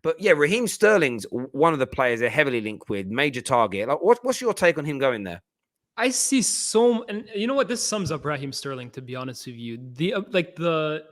But yeah, Raheem Sterling's one of the players they're heavily linked with, major target. Like, what's your take on him going there? I see so, and you know what? This sums up Raheem Sterling. To be honest with you, the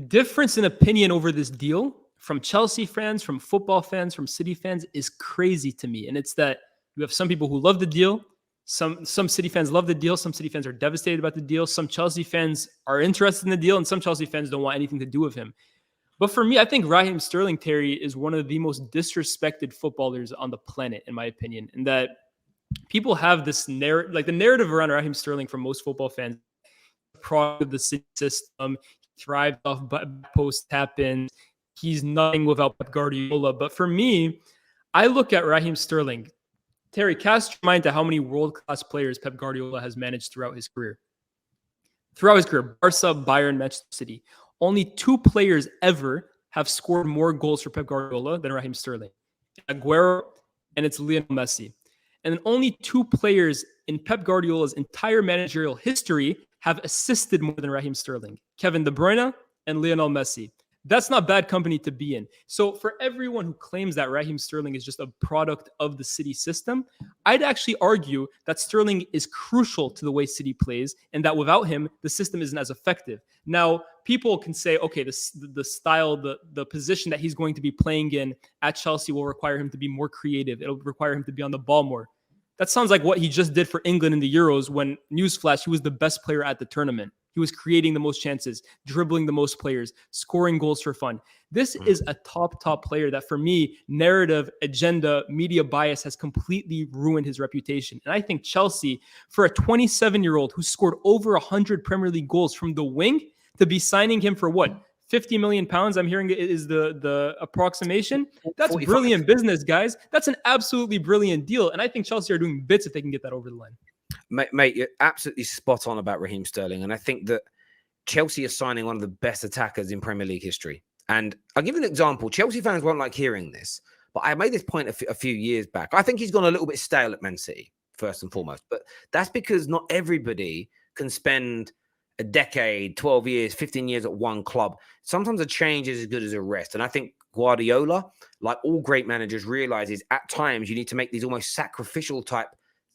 difference in opinion over this deal from Chelsea fans, from football fans, from City fans is crazy to me. And it's that you have some people who love the deal. Some City fans love the deal. Some City fans are devastated about the deal. Some Chelsea fans are interested in the deal, and some Chelsea fans don't want anything to do with him. But for me, I think Raheem Sterling, Terry, is one of the most disrespected footballers on the planet, in my opinion. And that people have this narrative, like the narrative around Raheem Sterling from most football fans, product of the City system. He thrived off post tap-ins. He's nothing without Pep Guardiola. But for me, I look at Raheem Sterling. Terry, cast your mind to how many world-class players Pep Guardiola has managed throughout his career. Barca, Bayern, Manchester City. Only 2 players ever have scored more goals for Pep Guardiola than Raheem Sterling. Aguero, and it's Lionel Messi. And then only 2 players in Pep Guardiola's entire managerial history have assisted more than Raheem Sterling, Kevin De Bruyne and Lionel Messi. That's not bad company to be in. So for everyone who claims that Raheem Sterling is just a product of the City system, I'd actually argue that Sterling is crucial to the way City plays and that without him, the system isn't as effective. Now, people can say, okay, the style, the position that he's going to be playing in at Chelsea will require him to be more creative. It'll require him to be on the ball more. That sounds like what he just did for England in the Euros when, newsflash, he was the best player at the tournament. He was creating the most chances, dribbling the most players, scoring goals for fun. This is a top player that, for me, narrative, agenda, media bias has completely ruined his reputation. And I think Chelsea, for a 27-year-old who scored over 100 Premier League goals from the wing, to be signing him for what? 50 million pounds, I'm hearing is the approximation. That's 45. Brilliant business, guys. That's an absolutely brilliant deal. And I think Chelsea are doing bits if they can get that over the line. Mate, you're absolutely spot on about Raheem Sterling. And I think that Chelsea are signing one of the best attackers in Premier League history. And I'll give you an example. Chelsea fans won't like hearing this, but I made this point a few years back. I think he's gone a little bit stale at Man City, first and foremost. But that's because not everybody can spend a decade, 12 years, 15 years at one club. Sometimes a change is as good as a rest. And I think Guardiola, like all great managers, realizes at times you need to make these almost sacrificial type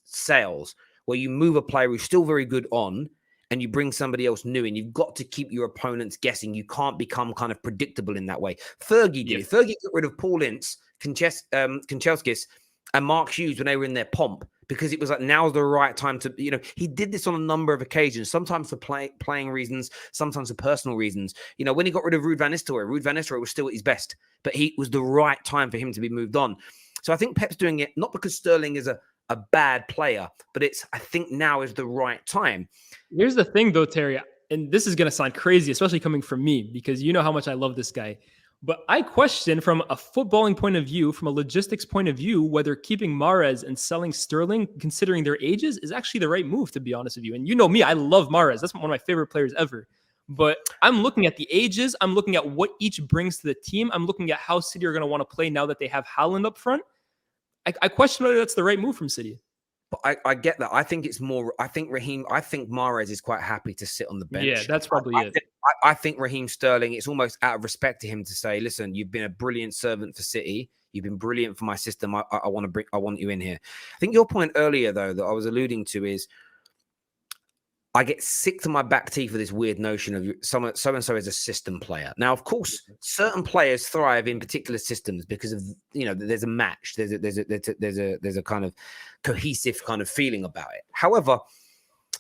sales where you move a player who's still very good on and you bring somebody else new in. You've got to keep your opponents guessing. You can't become kind of predictable in that way. Fergie did. Fergie got rid of Paul Ince, Kanchelskis, and Mark Hughes when they were in their pomp because it was like, now's the right time to, he did this on a number of occasions, sometimes for playing reasons, sometimes for personal reasons. When he got rid of Ruud van Nistelrooy was still at his best, but he was the right time for him to be moved on. So I think Pep's doing it, not because Sterling is a bad player, but I think now is the right time. Here's the thing though, Terry, and this is going to sound crazy, especially coming from me, because you know how much I love this guy. But I question from a footballing point of view, from a logistics point of view, whether keeping Mahrez and selling Sterling, considering their ages, is actually the right move, to be honest with you. And you know me, I love Mahrez. That's one of my favorite players ever. But I'm looking at the ages. I'm looking at what each brings to the team. I'm looking at how City are going to want to play now that they have Haaland up front. I question whether that's the right move from City. But I get that. I think it's more. I think Mahrez is quite happy to sit on the bench. Yeah, that's probably it. I think Raheem Sterling, it's almost out of respect to him to say, listen, you've been a brilliant servant for City. You've been brilliant for my system. I want you in here. I think your point earlier, though, that I was alluding to is I get sick to my back teeth with this weird notion of so-and-so is a system player. Now, of course, certain players thrive in particular systems because of, there's a match. There's a kind of cohesive kind of feeling about it. However,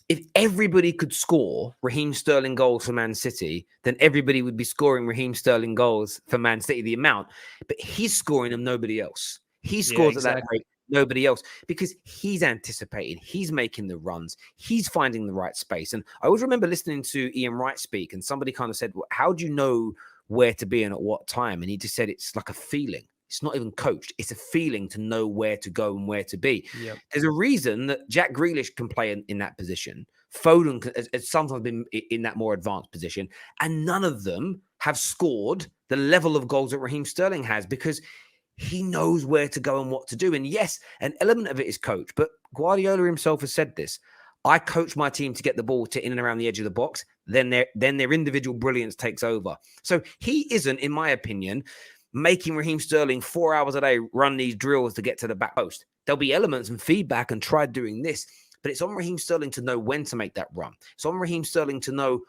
if everybody could score Raheem Sterling goals for Man City, then everybody would be scoring Raheem Sterling goals for Man City, the amount. But he's scoring them, nobody else. He scores at that rate. Nobody else, because he's anticipating, he's making the runs, he's finding the right space. And I always remember listening to Ian Wright speak, and somebody kind of said, well, how do you know where to be and at what time? And he just said, it's like a feeling. It's not even coached. It's a feeling to know where to go and where to be. Yep. There's a reason that Jack Grealish can play in that position. Foden has sometimes been in that more advanced position. And none of them have scored the level of goals that Raheem Sterling has, because he knows where to go and what to do. And yes, an element of it is coach, but Guardiola himself has said this. I coach my team to get the ball to in and around the edge of the box. Then their individual brilliance takes over. So he isn't, in my opinion, making Raheem Sterling 4 hours a day run these drills to get to the back post. There'll be elements and feedback and try doing this, but it's on Raheem Sterling to know when to make that run. It's on Raheem Sterling to know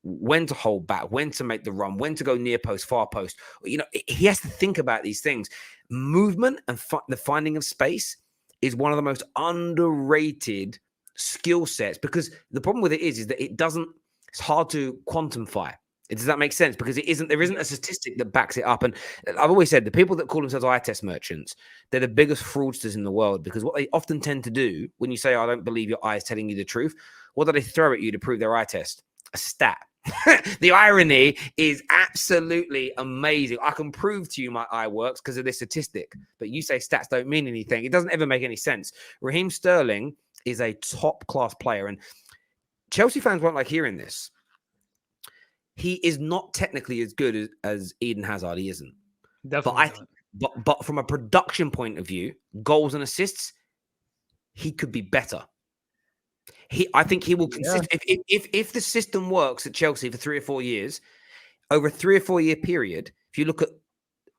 when to hold back, when to make the run, when to go near post, far post. You know, he has to think about these things. Movement and the finding of space is one of the most underrated skill sets, because the problem with it is that it's hard to quantify. Does that make sense? Because there isn't a statistic that backs it up. And I've always said the people that call themselves eye test merchants, they're the biggest fraudsters in the world, because what they often tend to do when you say, I don't believe your eye is telling you the truth, what do they throw at you to prove their eye test? A stat. The irony is absolutely amazing. I can prove to you my eye works because of this statistic, but you say stats don't mean anything. It doesn't ever make any sense. Raheem Sterling is a top class player, and Chelsea fans won't like hearing this. He is not technically as good as Eden Hazard. He isn't. Definitely. But from a production point of view, goals and assists, he could be better. I think he will consist. If the system works at Chelsea for 3 or 4 years, over a 3 or 4 year period, if you look at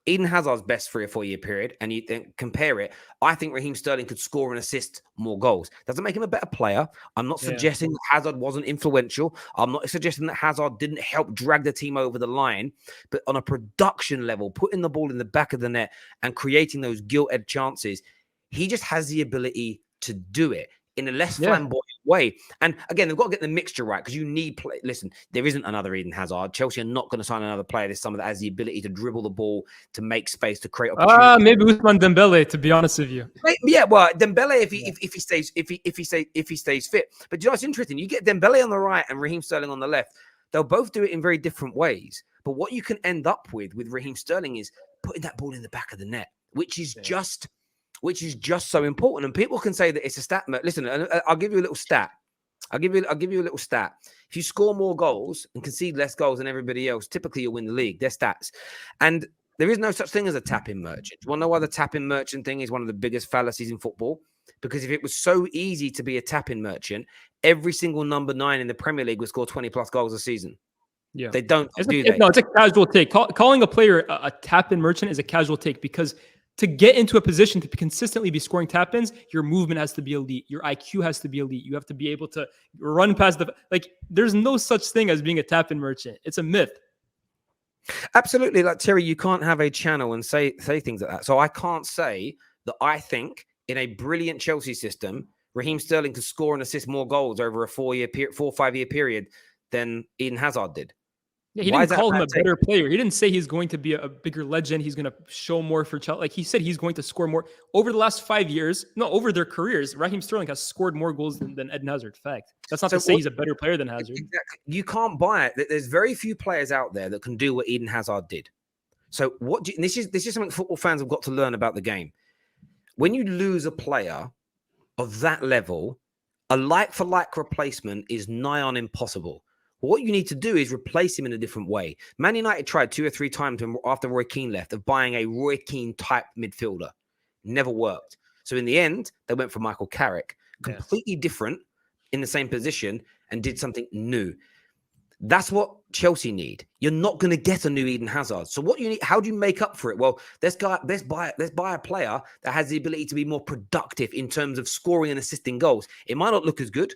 Eden Hazard's best 3 or 4 year period and you then compare it, I think Raheem Sterling could score and assist more goals. Doesn't make him a better player. I'm not suggesting that Hazard wasn't influential. I'm not suggesting that Hazard didn't help drag the team over the line. But on a production level, putting the ball in the back of the net and creating those gilt-edged chances, he just has the ability to do it in a less flamboyant way. And again, they've got to get the mixture right, because you need play. Listen, there isn't another Eden Hazard. Chelsea are not going to sign another player this summer that has the ability to dribble the ball, to make space, to create opportunities. Maybe Ousmane Dembele, to be honest with you. Yeah, well, Dembele, if he stays fit. But you know what's interesting? You get Dembele on the right and Raheem Sterling on the left. They'll both do it in very different ways. But what you can end up with Raheem Sterling is putting that ball in the back of the net, which is just so important. And people can say that it's a stat. Listen, I'll give you a little stat. I'll give you a little stat. If you score more goals and concede less goals than everybody else, typically you'll win the league. They're stats. And there is no such thing as a tap-in merchant. You want to know why the tap-in merchant thing is one of the biggest fallacies in football? Because if it was so easy to be a tap-in merchant, every single number 9 in the Premier League would score 20-plus goals a season. Yeah, they don't do that. No, it's a casual take. Calling a player a tap-in merchant is a casual take, because to get into a position to consistently be scoring tap-ins, your movement has to be elite. Your IQ has to be elite. You have to be able to run past there's no such thing as being a tap-in merchant. It's a myth. Absolutely. Like, Terry, you can't have a channel and say things like that. So I can't say that I think in a brilliant Chelsea system, Raheem Sterling could score and assist more goals over a 4 or 5 year period than Eden Hazard did. Yeah, he didn't call him a better player. He didn't say he's going to be a bigger legend. He's going to show more for Chelsea. Like, he said he's going to score more. Over the last 5 years, over their careers, Raheem Sterling has scored more goals than Eden Hazard. Fact. That's not to say he's a better player than Hazard. Exactly. You can't buy it. There's very few players out there that can do what Eden Hazard did. So this is something football fans have got to learn about the game. When you lose a player of that level, a like-for-like replacement is nigh on impossible. What you need to do is replace him in a different way. Man United tried 2 or 3 times after Roy Keane left of buying a Roy Keane type midfielder. Never worked. So in the end, they went for Michael Carrick, completely different in the same position, and did something new. That's what Chelsea need. You're not going to get a new Eden Hazard. So what you need, how do you make up for it? Well, let's buy a player that has the ability to be more productive in terms of scoring and assisting goals. It might not look as good.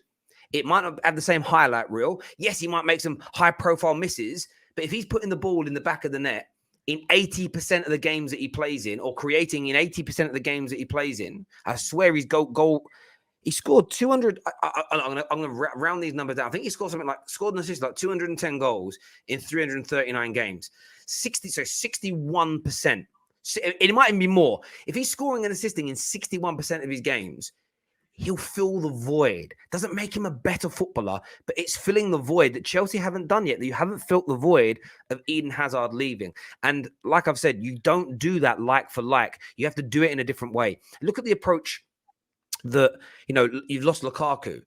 It might not have the same highlight reel. Yes, he might make some high-profile misses, but if he's putting the ball in the back of the net in 80% of the games that he plays in, or creating in 80% of the games that he plays in, I swear he's goal. He scored 200. I'm going to round these numbers down. I think he scored an assist like 210 goals in 339 games. 61%. It might even be more. If he's scoring and assisting in 61% of his games, he'll fill the void. Doesn't make him a better footballer, but it's filling the void that Chelsea haven't done yet. That you haven't filled the void of Eden Hazard leaving. And like I've said, you don't do that like for like. You have to do it in a different way. Look at the approach that, you've lost Lukaku.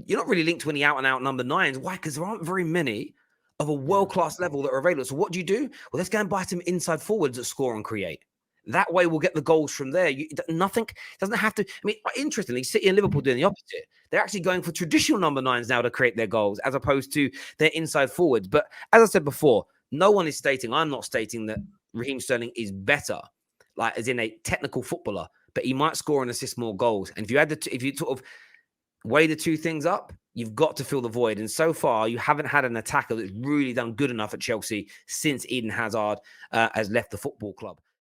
You're not really linked to any out-and-out number 9s. Why? Because there aren't very many of a world-class level that are available. So what do? Well, let's go and buy some inside forwards that score and create. That way we'll get the goals from there. Nothing doesn't have to. I mean, interestingly, City and Liverpool doing the opposite. They're actually going for traditional number 9s now to create their goals, as opposed to their inside forwards. But as I said before, no one is stating, I'm not stating that Raheem Sterling is better, like as in a technical footballer, but he might score and assist more goals. And if you if you sort of weigh the two things up, you've got to fill the void. And so far, you haven't had an attacker that's really done good enough at Chelsea since Eden Hazard has left the football club.